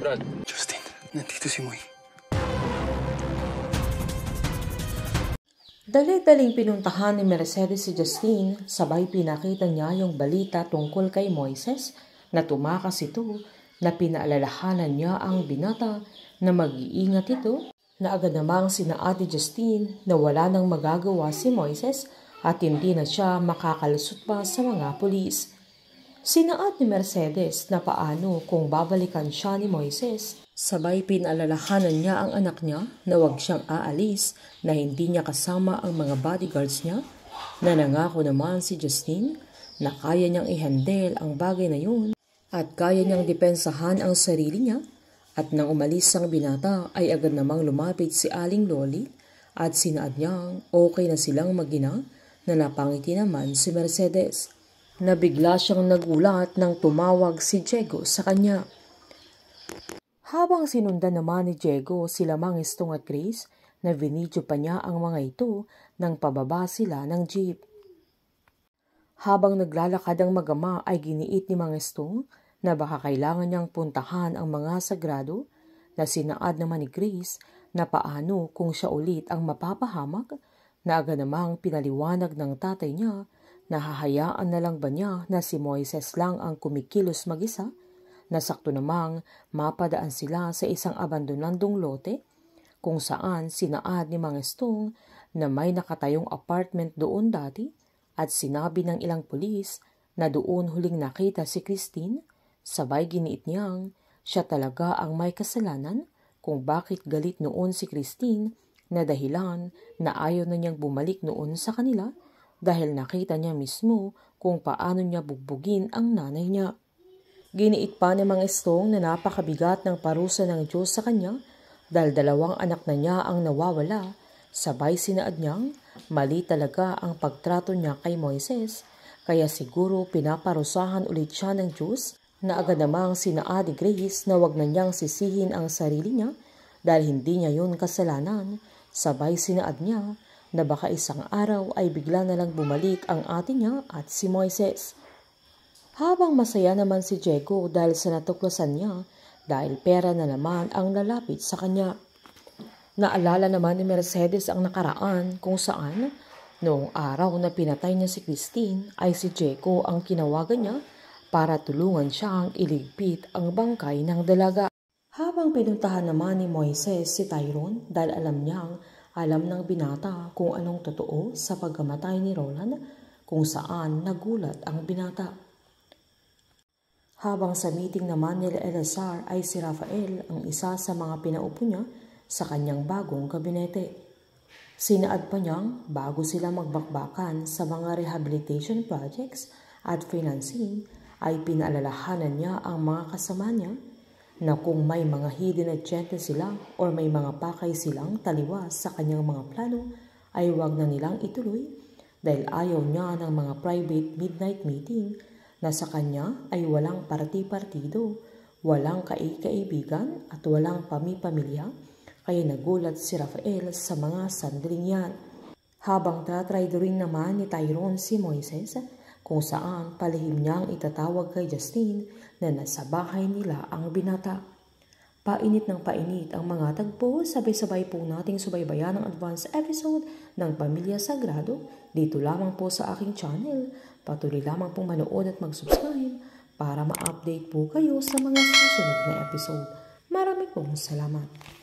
Brad. Justin, nandito si Moy. Dali-daling pinuntahan ni Mercedes si Justine, sabay pinakita niya yung balita tungkol kay Moises na tumakas ito, na pinaalalahanan niya ang binata na mag-iingat ito, na agad namang sina Ate Justine na wala nang magagawa si Moises at hindi na siya makakalusot pa sa mga pulis. Sinaad ni Mercedes na paano kung babalikan siya ni Moises. Sabay pinaalalahanan niya ang anak niya na huwag siyang aalis, na hindi niya kasama ang mga bodyguards niya, na nangako naman si Justine na kaya niyang i-handle ang bagay na yun at kaya niyang depensahan ang sarili niya. At nang umalis ang binata ay agad namang lumapit si Aling Loli at sinaad niyang okay na silang mag-ina, na napangiti naman si Mercedes. Nabigla siyang nagulat nang tumawag si Diego sa kanya. Habang sinundan naman ni Diego sila Mang Estong at Grace, na vinidyo pa niya ang mga ito nang pababa sila ng jeep. Habang naglalakad ang mag-ama ay giniit ni Mang Estong na baka kailangan niyang puntahan ang mga sagrado, na sinaad naman ni Grace na paano kung siya ulit ang mapapahamak, na agad namang pinaliwanag ng tatay niya na hahayaan na lang ba niya na si Moises lang ang kumikilos mag-isa, na sakto namang mapadaan sila sa isang abandonadong lote kung saan sinaad ni Mang Estong na may nakatayong apartment doon dati, at sinabi ng ilang pulis na doon huling nakita si Christine. Sabay giniit niyang siya talaga ang may kasalanan kung bakit galit noon si Christine, na dahilan na ayaw na niyang bumalik noon sa kanila dahil nakita niya mismo kung paano niya bugbugin ang nanay niya. Giniit pa ni Mang Estong na napakabigat ng parusa ng Diyos sa kanya dahil 2 anak na niya ang nawawala. Sabay sinaad niyang mali talaga ang pagtrato niya kay Moises, kaya siguro pinaparusahan ulit siya ng Diyos, na agad namang sinaad ni Grace na wag na niyang sisihin ang sarili niya dahil hindi niya yun kasalanan. Sabay sinaad niya na baka isang araw ay bigla na lang bumalik ang ate niya at si Moises. Habang masaya naman si Diego dahil sa natuklasan niya, dahil pera na naman ang lalapit sa kanya. Naalala naman ni Mercedes ang nakaraan kung saan noong araw na pinatay niya si Christine ay si Diego ang kinawagan niya para tulungan siyang iligpit ang bangkay ng dalaga. Habang pinuntahan naman ni Moises si Tyrone dahil alam ng binata kung anong totoo sa pagkamatay ni Roland, kung saan nagulat ang binata. Habang sa meeting naman nila Eleazar ay si Rafael ang isa sa mga pinaupo niya sa kanyang bagong kabinete. Sinaad pa niyang bago sila magbakbakan sa mga rehabilitation projects at financing ay pinaalalahanan niya ang mga kasama niya na kung may mga hidden agenda sila o may mga pakay silang taliwas sa kanyang mga plano ay huwag na nilang ituloy, dahil ayaw niya ng mga private midnight meeting na sa kanya ay walang parti-partido, walang kaibigan at walang pamipamilya, kaya nagulat si Rafael sa mga sandaling yan. Habang tatraydoring naman ni Tyrone si Moises, kung saan palihim niyang itatawag kay Justine na nasa bahay nila ang binata. Painit ng painit ang mga tagpo, sabay-sabay po nating subaybayan ang advance episode ng Pamilya Sagrado dito lamang po sa aking channel. Patuloy lamang pong manood at mag-subscribe para ma-update po kayo sa mga susunod na episode. Maraming pong salamat.